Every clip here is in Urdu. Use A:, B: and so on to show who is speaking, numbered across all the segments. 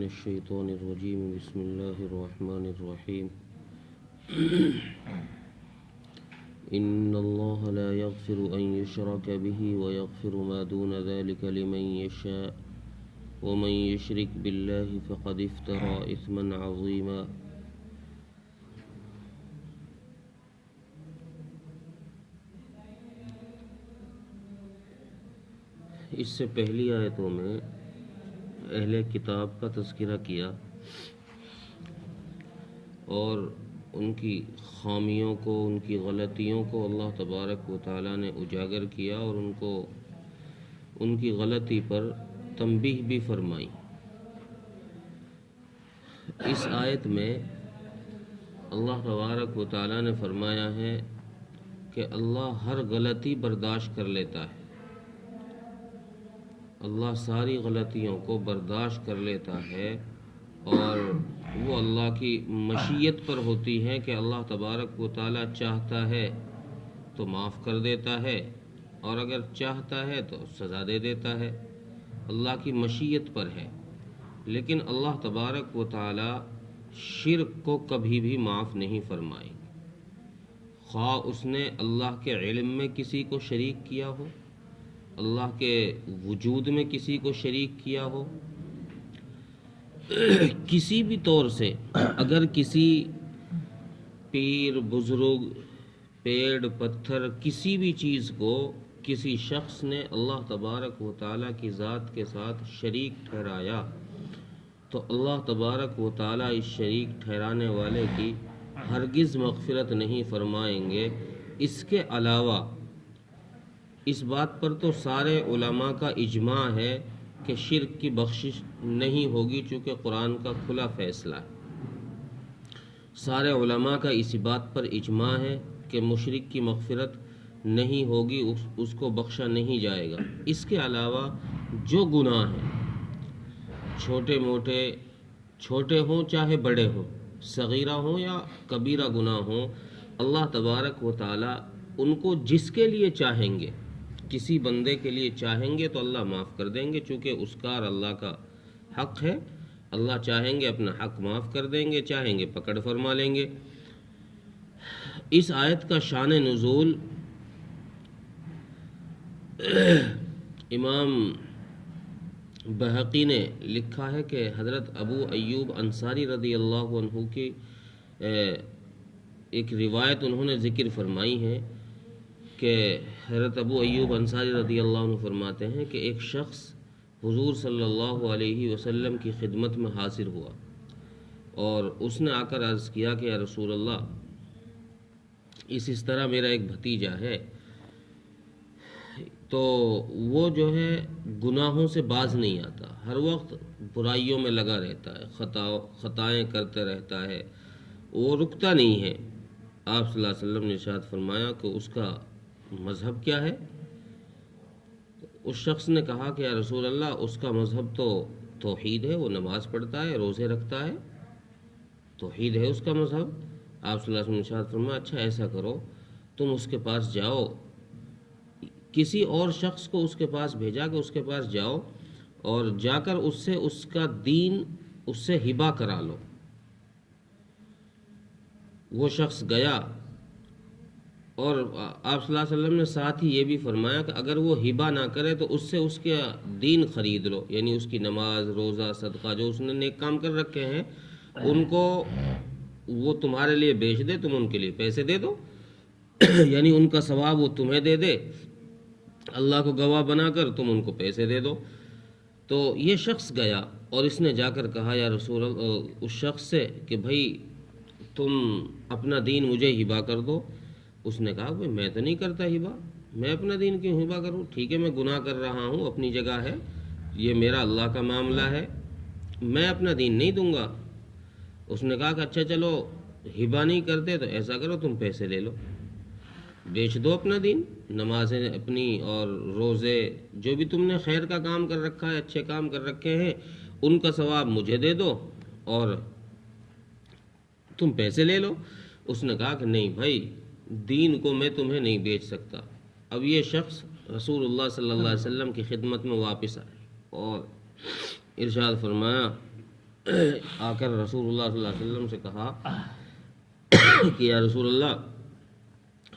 A: الشيطان الرجيم بسم الله الرحمن الرحيم إن الله لا يغفر أن يشرك به ويغفر ما دون ذلك لمن يشاء ومن يشرك بالله فقد افترى إثما عظيما اس سے پہلی آیتوں میں اہل کتاب کا تذکرہ کیا اور ان کی خامیوں کو، ان کی غلطیوں کو اللہ تبارک و تعالیٰ نے اجاگر کیا اور ان کی غلطی پر تنبیہ بھی فرمائی۔ اس آیت میں اللہ تبارک و تعالیٰ نے فرمایا ہے کہ اللہ ہر غلطی برداشت کر لیتا ہے، اللہ ساری غلطیوں کو برداشت کر لیتا ہے اور وہ اللہ کی مشیت پر ہوتی ہے کہ اللہ تبارک و تعالیٰ چاہتا ہے تو معاف کر دیتا ہے اور اگر چاہتا ہے تو سزا دے دیتا ہے، اللہ کی مشیت پر ہے۔ لیکن اللہ تبارک و تعالیٰ شرک کو کبھی بھی معاف نہیں فرمائے، خواہ اس نے اللہ کے علم میں کسی کو شریک کیا ہو، اللہ کے وجود میں کسی کو شریک کیا ہو، کسی بھی طور سے اگر کسی پیر، بزرگ، پیڑ، پتھر، کسی بھی چیز کو کسی شخص نے اللہ تبارک و تعالیٰ کی ذات کے ساتھ شریک ٹھہرایا تو اللہ تبارک و تعالیٰ اس شریک ٹھہرانے والے کی ہرگز مغفرت نہیں فرمائیں گے۔ اس کے علاوہ اس بات پر تو سارے علماء کا اجماع ہے کہ شرک کی بخشش نہیں ہوگی، چونکہ قرآن کا کھلا فیصلہ ہے۔ سارے علماء کا اسی بات پر اجماع ہے کہ مشرک کی مغفرت نہیں ہوگی، اس کو بخشا نہیں جائے گا۔ اس کے علاوہ جو گناہ ہیں، چھوٹے موٹے، چھوٹے ہوں چاہے بڑے ہوں، صغیرہ ہوں یا کبیرہ گناہ ہوں، اللہ تبارک و تعالی ان کو جس کے لیے چاہیں گے، کسی بندے کے لیے چاہیں گے تو اللہ معاف کر دیں گے، چونکہ اس کا اللہ کا حق ہے۔ اللہ چاہیں گے اپنا حق معاف کر دیں گے، چاہیں گے پکڑ فرما لیں گے۔ اس آیت کا شان نزول امام بہقی نے لکھا ہے کہ حضرت ابو ایوب انصاری رضی اللہ عنہ کی ایک روایت انہوں نے ذکر فرمائی ہے کہ حضرت ابو ایوب انصاری رضی اللہ عنہ فرماتے ہیں کہ ایک شخص حضور صلی اللہ علیہ وسلم کی خدمت میں حاضر ہوا اور اس نے آ کر عرض کیا کہ یا رسول اللہ، اس طرح میرا ایک بھتیجا ہے تو وہ جو ہے گناہوں سے باز نہیں آتا، ہر وقت برائیوں میں لگا رہتا ہے، خطائیں کرتے رہتا ہے، وہ رکتا نہیں ہے۔ آپ صلی اللہ علیہ وسلم نے ارشاد فرمایا کہ اس کا مذہب کیا ہے؟ اس شخص نے کہا کہ یا رسول اللہ، اس کا مذہب تو توحید ہے، وہ نماز پڑھتا ہے، روزے رکھتا ہے، توحید ہے اس کا مذہب۔ آپ صلی اللہ علیہ وسلم نے ارشاد فرمایا اچھا ایسا کرو، تم اس کے پاس جاؤ، کسی اور شخص کو اس کے پاس بھیجا کہ اس کے پاس جاؤ اور جا کر اس سے اس کا دین اس سے ہبہ کرا لو۔ وہ شخص گیا اور آپ صلی اللہ علیہ وسلم نے ساتھ ہی یہ بھی فرمایا کہ اگر وہ ہبہ نہ کرے تو اس سے اس کے دین خرید لو، یعنی اس کی نماز، روزہ، صدقہ جو اس نے نیک کام کر رکھے ہیں ان کو وہ تمہارے لیے بیچ دے، تم ان کے لیے پیسے دے دو، یعنی ان کا ثواب وہ تمہیں دے دے، اللہ کو گواہ بنا کر تم ان کو پیسے دے دو۔ تو یہ شخص گیا اور اس نے جا کر کہا یا رسول اللہ اس شخص سے کہ بھائی تم اپنا دین مجھے ہبہ کر دو۔ اس نے کہا بھائی میں تو نہیں کرتا ہبہ، میں اپنا دین کیوں ہبہ کروں؟ ٹھیک ہے میں گناہ کر رہا ہوں، اپنی جگہ ہے، یہ میرا اللہ کا معاملہ ہے، میں اپنا دین نہیں دوں گا۔ اس نے کہا کہ اچھا چلو ہبہ نہیں کرتے تو ایسا کرو تم پیسے لے لو، بیچ دو اپنا دین، نمازیں اپنی اور روزے جو بھی تم نے خیر کا کام کر رکھا ہے، اچھے کام کر رکھے ہیں، ان کا ثواب مجھے دے دو اور تم پیسے لے لو۔ اس نے کہا کہ نہیں بھائی، دین کو میں تمہیں نہیں بیچ سکتا۔ اب یہ شخص رسول اللہ صلی اللہ علیہ وسلم کی خدمت میں واپس آئے اور ارشاد فرمایا آ کر رسول اللہ صلی اللہ علیہ وسلم سے کہا کہ یا رسول اللہ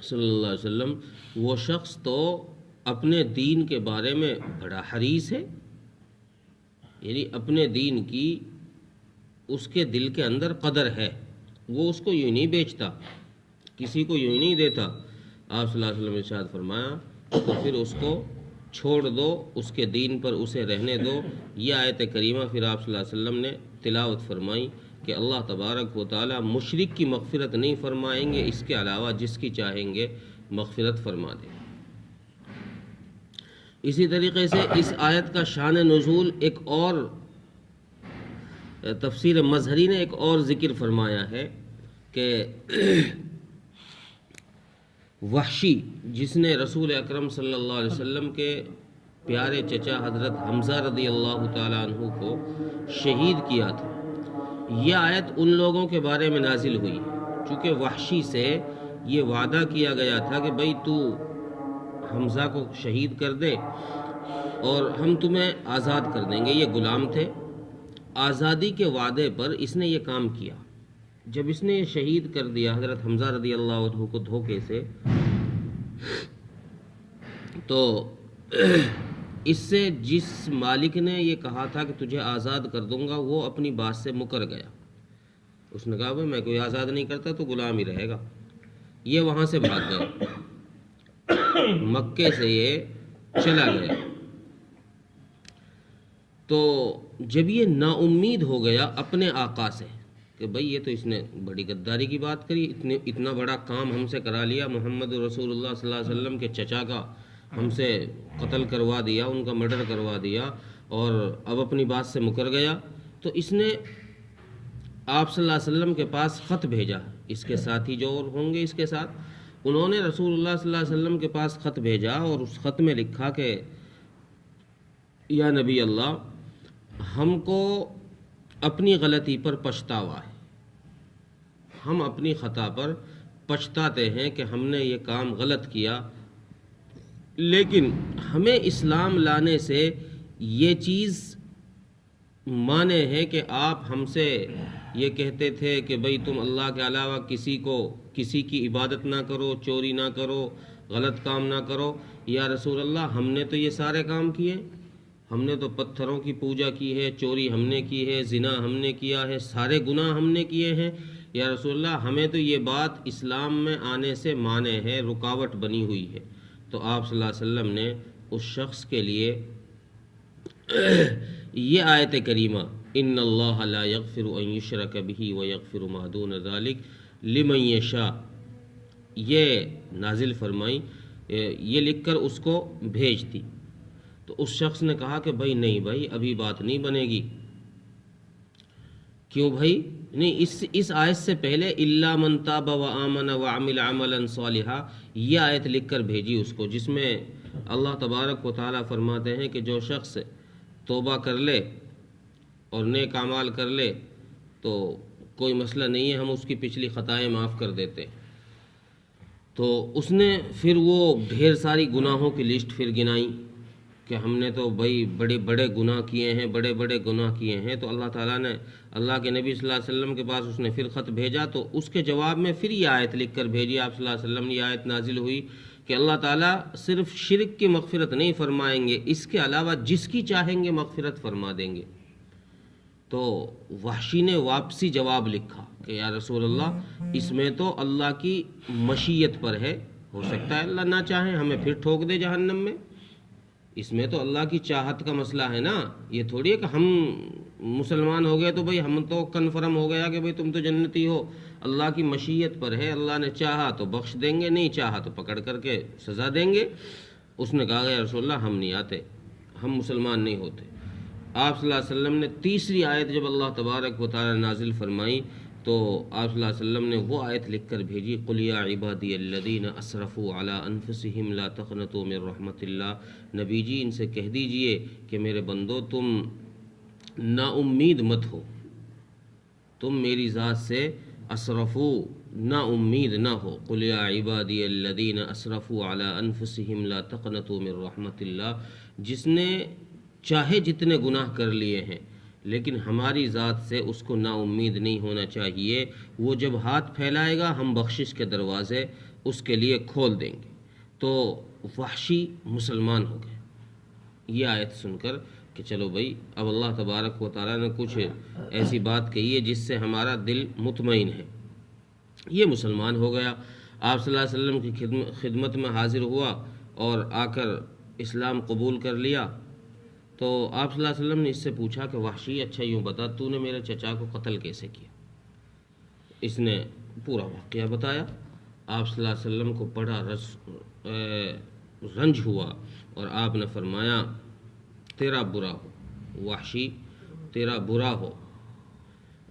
A: صلی اللہ علیہ وسلم، وہ شخص تو اپنے دین کے بارے میں بڑا حریص ہے، یعنی اپنے دین کی اس کے دل کے اندر قدر ہے، وہ اس کو یوں نہیں بیچتا، کسی کو یوں نہیں دیتا۔ آپ صلی اللہ علیہ وسلم نے ارشاد فرمایا تو پھر اس کو چھوڑ دو، اس کے دین پر اسے رہنے دو۔ یہ آیت کریمہ پھر آپ صلی اللہ علیہ وسلم نے تلاوت فرمائی کہ اللہ تبارک و تعالی مشرک کی مغفرت نہیں فرمائیں گے، اس کے علاوہ جس کی چاہیں گے مغفرت فرما دیں۔ اسی طریقے سے اس آیت کا شان نزول ایک اور تفسیر مظہری نے ایک اور ذکر فرمایا ہے کہ وحشی، جس نے رسول اکرم صلی اللہ علیہ وسلم کے پیارے چچا حضرت حمزہ رضی اللہ تعالیٰ عنہ کو شہید کیا تھا، یہ آیت ان لوگوں کے بارے میں نازل ہوئی چونکہ وحشی سے یہ وعدہ کیا گیا تھا کہ بھئی تو حمزہ کو شہید کر دے اور ہم تمہیں آزاد کر دیں گے۔ یہ غلام تھے، آزادی کے وعدے پر اس نے یہ کام کیا۔ جب اس نے یہ شہید کر دیا حضرت حمزہ رضی اللہ عنہ کو دھوکے سے، تو اس سے جس مالک نے یہ کہا تھا کہ تجھے آزاد کر دوں گا، وہ اپنی بات سے مکر گیا۔ اس نے کہا بھائی میں کوئی آزاد نہیں کرتا، تو غلام ہی رہے گا۔ یہ وہاں سے بھاگ گیا، مکے سے یہ چلا گیا۔ تو جب یہ نا امید ہو گیا اپنے آقا سے کہ بھئی یہ تو اس نے بڑی غداری کی بات کری، اتنا بڑا کام ہم سے کرا لیا، محمد رسول اللہ صلی اللہ علیہ وسلم کے چچا کا ہم سے قتل کروا دیا، ان کا مرڈر کروا دیا، اور اب اپنی بات سے مکر گیا۔ تو اس نے آپ صلی اللہ علیہ وسلم کے پاس خط بھیجا، اس کے ساتھی جو اور ہوں گے اس کے ساتھ، انہوں نے رسول اللہ صلی اللہ علیہ وسلم کے پاس خط بھیجا اور اس خط میں لکھا کہ یا نبی اللہ، ہم کو اپنی غلطی پر پچھتاوا ہے، ہم اپنی خطا پر پچھتاتے ہیں کہ ہم نے یہ کام غلط کیا، لیکن ہمیں اسلام لانے سے یہ چیز مانے ہے کہ آپ ہم سے یہ کہتے تھے کہ بھئی تم اللہ کے علاوہ کسی کی عبادت نہ کرو، چوری نہ کرو، غلط کام نہ کرو۔ یا رسول اللہ، ہم نے تو یہ سارے کام کیے، ہم نے تو پتھروں کی پوجا کی ہے، چوری ہم نے کی ہے، زنا ہم نے کیا ہے، سارے گناہ ہم نے کیے ہیں۔ یا رسول اللہ، ہمیں تو یہ بات اسلام میں آنے سے مانے ہے، رکاوٹ بنی ہوئی ہے۔ تو آپ صلی اللہ علیہ وسلم نے اس شخص کے لیے یہ آیت کریمہ ان اللہ لا یغفر ان یشرک بہ ویغفر ما دون ذلک لمن یشاء یہ نازل فرمائی، یہ لکھ کر اس کو بھیج دی۔ تو اس شخص نے کہا کہ بھائی نہیں بھائی، ابھی بات نہیں بنے گی۔ کیوں بھائی؟ نہیں، اس آیت سے پہلے الا من تاب وآمن وعمل عملا صالحا یہ آیت لکھ کر بھیجی اس کو، جس میں اللہ تبارک و تعالیٰ فرماتے ہیں کہ جو شخص توبہ کر لے اور نیک اعمال کر لے تو کوئی مسئلہ نہیں ہے، ہم اس کی پچھلی خطائیں معاف کر دیتے۔ تو اس نے پھر وہ ڈھیر ساری گناہوں کی لسٹ پھر گنائی کہ ہم نے تو بھائی بڑے بڑے گناہ کیے ہیں، بڑے بڑے گناہ کیے ہیں۔ تو اللہ تعالیٰ نے اللہ کے نبی صلی اللہ علیہ وسلم کے پاس اس نے پھر خط بھیجا، تو اس کے جواب میں پھر یہ آیت لکھ کر بھیجی آپ صلی اللہ علیہ وسلم نے۔ یہ آیت نازل ہوئی کہ اللہ تعالیٰ صرف شرک کی مغفرت نہیں فرمائیں گے، اس کے علاوہ جس کی چاہیں گے مغفرت فرما دیں گے۔ تو وحشی نے واپسی جواب لکھا کہ یا رسول اللہ، اس میں تو اللہ کی مشیت پر ہے، ہو سکتا ہے اللہ نہ چاہیں ہمیں پھر ٹھوک دے جہنم میں، اس میں تو اللہ کی چاہت کا مسئلہ ہے نا۔ یہ تھوڑی ہے کہ ہم مسلمان ہو گئے تو بھئی ہم تو کنفرم ہو گیا کہ بھئی تم تو جنتی ہو، اللہ کی مشیت پر ہے، اللہ نے چاہا تو بخش دیں گے، نہیں چاہا تو پکڑ کر کے سزا دیں گے۔ اس نے کہا یا رسول اللہ، ہم نہیں آتے، ہم مسلمان نہیں ہوتے۔ آپ صلی اللہ علیہ وسلم نے تیسری آیت جب اللہ تبارک و تعالی نازل فرمائی تو آپ صلی اللہ علیہ وسلم نے وہ آیت لکھ کر بھیجی، قل یا عبادی الذین اسرفوا علی انفسہم لا تقنطوا من رحمت اللہ۔ نبی جی ان سے کہہ دیجئے کہ میرے بندو تم نا امید مت ہو، تم میری ذات سے اسرفو نا امید نہ ہو۔ قل یا عبادی الذین اسرفوا علی انفسہم لا تقنطوا من رحمت اللہ، جس نے چاہے جتنے گناہ کر لیے ہیں لیکن ہماری ذات سے اس کو نا امید نہیں ہونا چاہیے. وہ جب ہاتھ پھیلائے گا ہم بخشش کے دروازے اس کے لیے کھول دیں گے. تو وحشی مسلمان ہو گئے یہ آیت سن کر کہ چلو بھائی اب اللہ تبارک و تعالیٰ نے کچھ ایسی بات کہی ہے جس سے ہمارا دل مطمئن ہے. یہ مسلمان ہو گیا. آپ صلی اللہ علیہ وسلم کی خدمت میں حاضر ہوا اور آ کر اسلام قبول کر لیا. تو آپ صلی اللہ علیہ وسلم نے اس سے پوچھا کہ وحشی اچھا یوں بتا تو نے میرے چچا کو قتل کیسے کیا. اس نے پورا واقعہ بتایا. آپ صلی اللہ علیہ وسلم کو بڑا رنج ہوا اور آپ نے فرمایا تیرا برا ہو وحشی، تیرا برا ہو،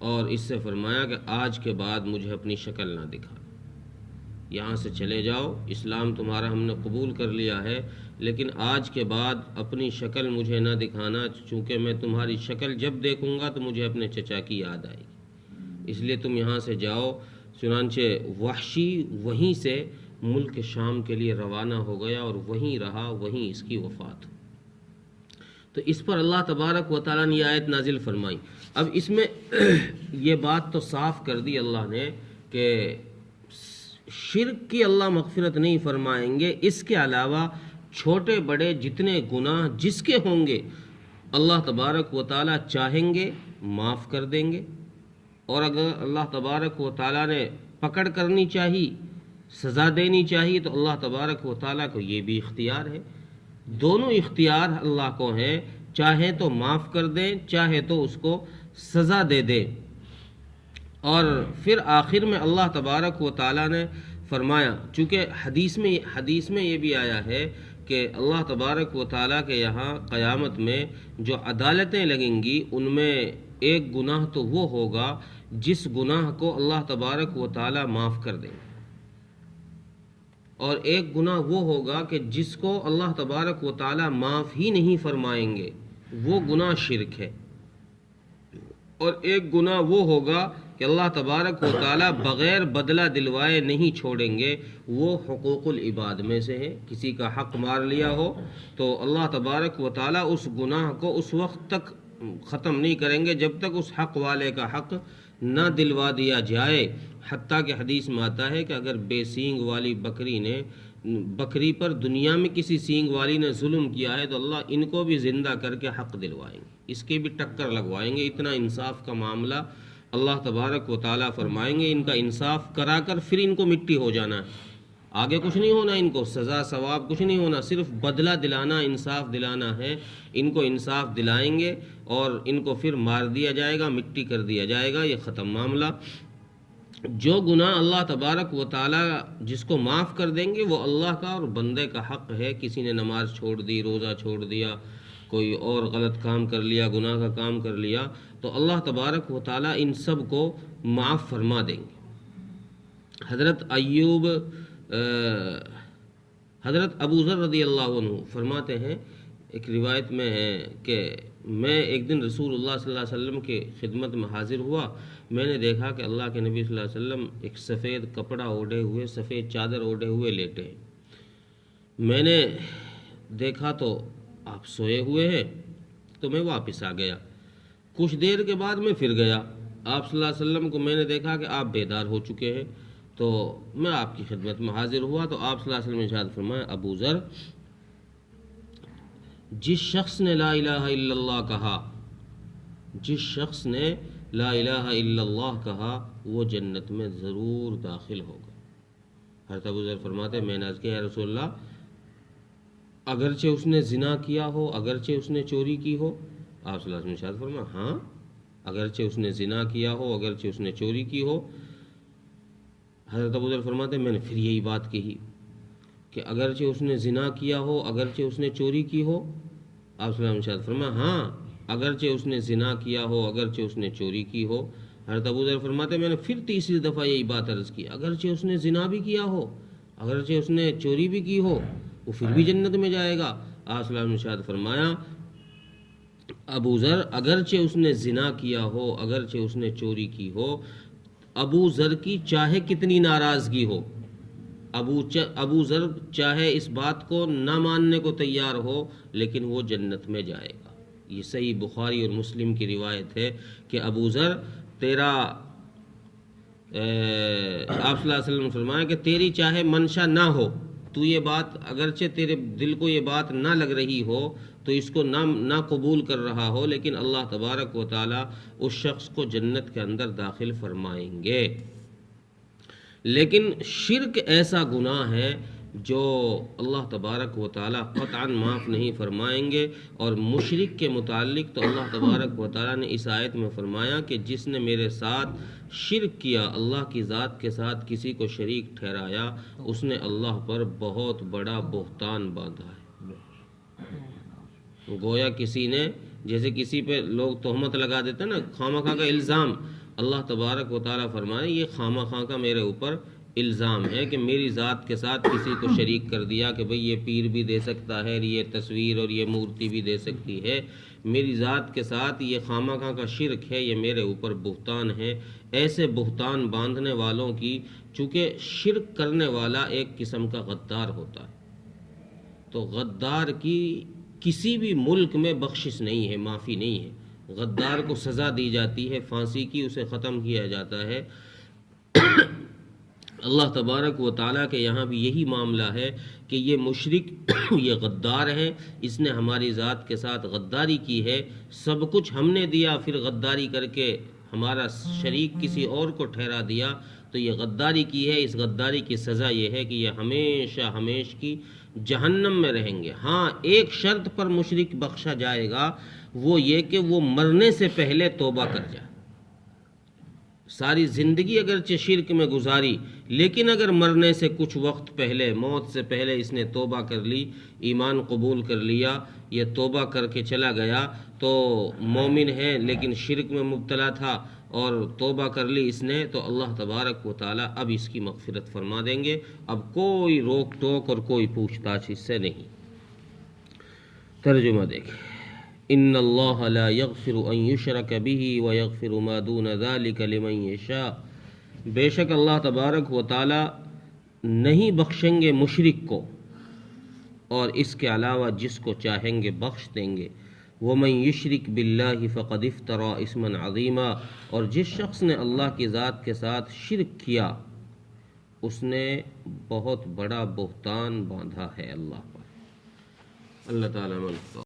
A: اور اس سے فرمایا کہ آج کے بعد مجھے اپنی شکل نہ دکھا، یہاں سے چلے جاؤ، اسلام تمہارا ہم نے قبول کر لیا ہے لیکن آج کے بعد اپنی شکل مجھے نہ دکھانا، چونکہ میں تمہاری شکل جب دیکھوں گا تو مجھے اپنے چچا کی یاد آئے گی، اس لیے تم یہاں سے جاؤ. چنانچہ وحشی وہیں سے ملک شام کے لیے روانہ ہو گیا اور وہیں رہا، وہیں اس کی وفات ہوئی. تو اس پر اللہ تبارک و تعالیٰ نے یہ آیت نازل فرمائی. اب اس میں یہ بات تو صاف کر دی اللہ نے کہ شرک کی اللہ مغفرت نہیں فرمائیں گے، اس کے علاوہ چھوٹے بڑے جتنے گناہ جس کے ہوں گے اللہ تبارک و تعالیٰ چاہیں گے معاف کر دیں گے، اور اگر اللہ تبارک و تعالیٰ نے پکڑ کرنی چاہی، سزا دینی چاہیے، تو اللہ تبارک و تعالیٰ کو یہ بھی اختیار ہے. دونوں اختیار اللہ کو ہیں، چاہے تو معاف کر دیں، چاہے تو اس کو سزا دے دیں. اور پھر آخر میں اللہ تبارک و تعالیٰ نے فرمایا، چونکہ حدیث میں یہ بھی آیا ہے کہ اللہ تبارک و تعالیٰ کے یہاں قیامت میں جو عدالتیں لگیں گی ان میں ایک گناہ تو وہ ہوگا جس گناہ کو اللہ تبارک و تعالیٰ معاف کر دیں گے، اور ایک گناہ وہ ہوگا کہ جس کو اللہ تبارک و تعالیٰ معاف ہی نہیں فرمائیں گے، وہ گناہ شرک ہے. اور ایک گناہ وہ ہوگا کہ اللہ تبارک و تعالیٰ بغیر بدلہ دلوائے نہیں چھوڑیں گے، وہ حقوق العباد میں سے ہے. کسی کا حق مار لیا ہو تو اللہ تبارک و تعالیٰ اس گناہ کو اس وقت تک ختم نہیں کریں گے جب تک اس حق والے کا حق نہ دلوا دیا جائے. حتیٰ کہ حدیث میں آتا ہے کہ اگر بے سینگ والی بکری پر دنیا میں کسی سینگ والی نے ظلم کیا ہے تو اللہ ان کو بھی زندہ کر کے حق دلوائیں گے، اس کے بھی ٹکر لگوائیں گے. اتنا انصاف کا معاملہ اللہ تبارک و تعالیٰ فرمائیں گے. ان کا انصاف کرا کر پھر ان کو مٹی ہو جانا ہے، آگے کچھ نہیں ہونا، ان کو سزا ثواب کچھ نہیں ہونا، صرف بدلہ دلانا، انصاف دلانا ہے. ان کو انصاف دلائیں گے اور ان کو پھر مار دیا جائے گا، مٹی کر دیا جائے گا، یہ ختم معاملہ. جو گناہ اللہ تبارک و تعالیٰ جس کو معاف کر دیں گے وہ اللہ کا اور بندے کا حق ہے. کسی نے نماز چھوڑ دی، روزہ چھوڑ دیا، کوئی اور غلط کام کر لیا، گناہ کا کام کر لیا، تو اللہ تبارک و تعالیٰ ان سب کو معاف فرما دیں گے. حضرت ابو ذر رضی اللہ عنہ فرماتے ہیں، ایک روایت میں ہے کہ میں ایک دن رسول اللہ صلی اللہ علیہ وسلم کے خدمت میں حاضر ہوا. میں نے دیکھا کہ اللہ کے نبی صلی اللہ علیہ وسلم ایک سفید کپڑا اوڑھے ہوئے، سفید چادر اوڑھے ہوئے لیٹے ہیں. میں نے دیکھا تو آپ سوئے ہوئے ہیں، تو میں واپس آ گیا. کچھ دیر کے بعد میں پھر گیا، آپ صلی اللہ علیہ وسلم کو میں نے دیکھا کہ آپ بیدار ہو چکے ہیں. تو میں آپ کی خدمت میں حاضر ہوا تو آپ صلی اللہ علیہ وسلم نے ارشاد فرمایا، ابو ذر، جس شخص نے لا الہ الا اللہ کہا، جس شخص نے لا الہ الا اللہ کہا وہ جنت میں ضرور داخل ہوگا. حضرت ابو ذر فرماتے میں نے عرض کیا، یا رسول اللہ، اگرچہ اس نے زنا کیا ہو، اگرچہ اس نے چوری کی ہو؟ آپ صلی اللہ علیہ وسلم نے ارشاد فرمایا، ہاں، اگرچہ اس نے زنا کیا ہو، اگرچہ اس نے چوری کی ہو. حضرت ابو ذر فرماتے میں نے پھر یہی بات کہی کہ اگرچہ اس نے زنا کیا ہو، اگرچہ اس نے چوری کی ہو؟ آپ صلی اللہ علیہ وسلم نے ارشاد فرمایا، ہاں، اگرچہ اس نے زنا کیا ہو، اگرچہ اس نے چوری کی ہو. حضرت ابو ذر فرماتے میں نے پھر تیسری دفعہ یہی بات عرض کی، اگرچہ اس نے زنا بھی کیا ہو، اگرچہ اس نے چوری بھی کی ہو، وہ پھر بھی جنت میں جائے گا. آپ صلی اللہ علیہ وسلم نے ارشاد فرمایا، ابو ذر، اگرچہ اس نے زنا کیا ہو، اگرچہ اس نے چوری کی ہو، ابو ذر کی چاہے کتنی ناراضگی ہو، ابو ذر چاہے اس بات کو نہ ماننے کو تیار ہو، لیکن وہ جنت میں جائے گا. یہ صحیح بخاری اور مسلم کی روایت ہے کہ ابو ذر تیرا آپ صلی اللہ علیہ وسلم نے فرمایا کہ تیری چاہے منشا نہ ہو، تو یہ بات اگرچہ تیرے دل کو یہ بات نہ لگ رہی ہو، تو اس کو نہ قبول کر رہا ہو، لیکن اللہ تبارک و تعالی اس شخص کو جنت کے اندر داخل فرمائیں گے۔ لیکن شرک ایسا گناہ ہے جو اللہ تبارک و تعالی قطعاً معاف نہیں فرمائیں گے، اور مشرک کے متعلق تو اللہ تبارک و تعالی نے اس آیت میں فرمایا کہ جس نے میرے ساتھ شرک کیا، اللہ کی ذات کے ساتھ کسی کو شریک ٹھہرایا، اس نے اللہ پر بہت بڑا بہتان باندھا ہے۔ گویا کسی نے، جیسے کسی پہ لوگ تہمت لگا دیتے ہیں نا، خواہ مخواہ کا الزام، اللہ تبارک و تعالیٰ فرمائے یہ خواہ مخواہ کا میرے اوپر الزام ہے کہ میری ذات کے ساتھ کسی کو شریک کر دیا کہ بھئی یہ پیر بھی دے سکتا ہے، یہ تصویر اور یہ مورتی بھی دے سکتی ہے، میری ذات کے ساتھ یہ خواہ مخواہ کا شرک ہے، یہ میرے اوپر بہتان ہے۔ ایسے بہتان باندھنے والوں کی، چونکہ شرک کرنے والا ایک قسم کا غدار ہوتا ہے، تو غدار کی کسی بھی ملک میں بخشش نہیں ہے، معافی نہیں ہے، غدار کو سزا دی جاتی ہے، پھانسی کی، اسے ختم کیا جاتا ہے۔ اللہ تبارک و تعالیٰ کے یہاں بھی یہی معاملہ ہے کہ یہ مشرک یہ غدار ہے، اس نے ہماری ذات کے ساتھ غداری کی ہے، سب کچھ ہم نے دیا، پھر غداری کر کے ہمارا شریک کسی اور کو ٹھہرا دیا، تو یہ غداری کی ہے۔ اس غداری کی سزا یہ ہے کہ یہ ہمیشہ ہمیش کی جہنم میں رہیں گے۔ ہاں، ایک شرط پر مشرک بخشا جائے گا، وہ یہ کہ وہ مرنے سے پہلے توبہ کر جائے۔ ساری زندگی اگرچہ شرک میں گزاری، لیکن اگر مرنے سے کچھ وقت پہلے، موت سے پہلے اس نے توبہ کر لی، ایمان قبول کر لیا، یہ توبہ کر کے چلا گیا، تو مومن ہے لیکن شرک میں مبتلا تھا اور توبہ کر لی اس نے، تو اللہ تبارک و تعالیٰ اب اس کی مغفرت فرما دیں گے، اب کوئی روک ٹوک اور کوئی پوچھ تاچھ اس سے نہیں۔ ترجمہ دیکھیں، ان اللہ لا یغفر ان یشرک به ویغفر ما دون ذلک لمن یشاء، بے شک اللہ تبارک و تعالی نہیں بخشیں گے مشرک کو، اور اس کے علاوہ جس کو چاہیں گے بخش دیں گے۔ ومن یشرک باللہ فقد افترى اسما عظیما، اور جس شخص نے اللہ کی ذات کے ساتھ شرک کیا، اس نے بہت بڑا بہتان باندھا ہے اللہ پر۔ اللہ تعالیٰ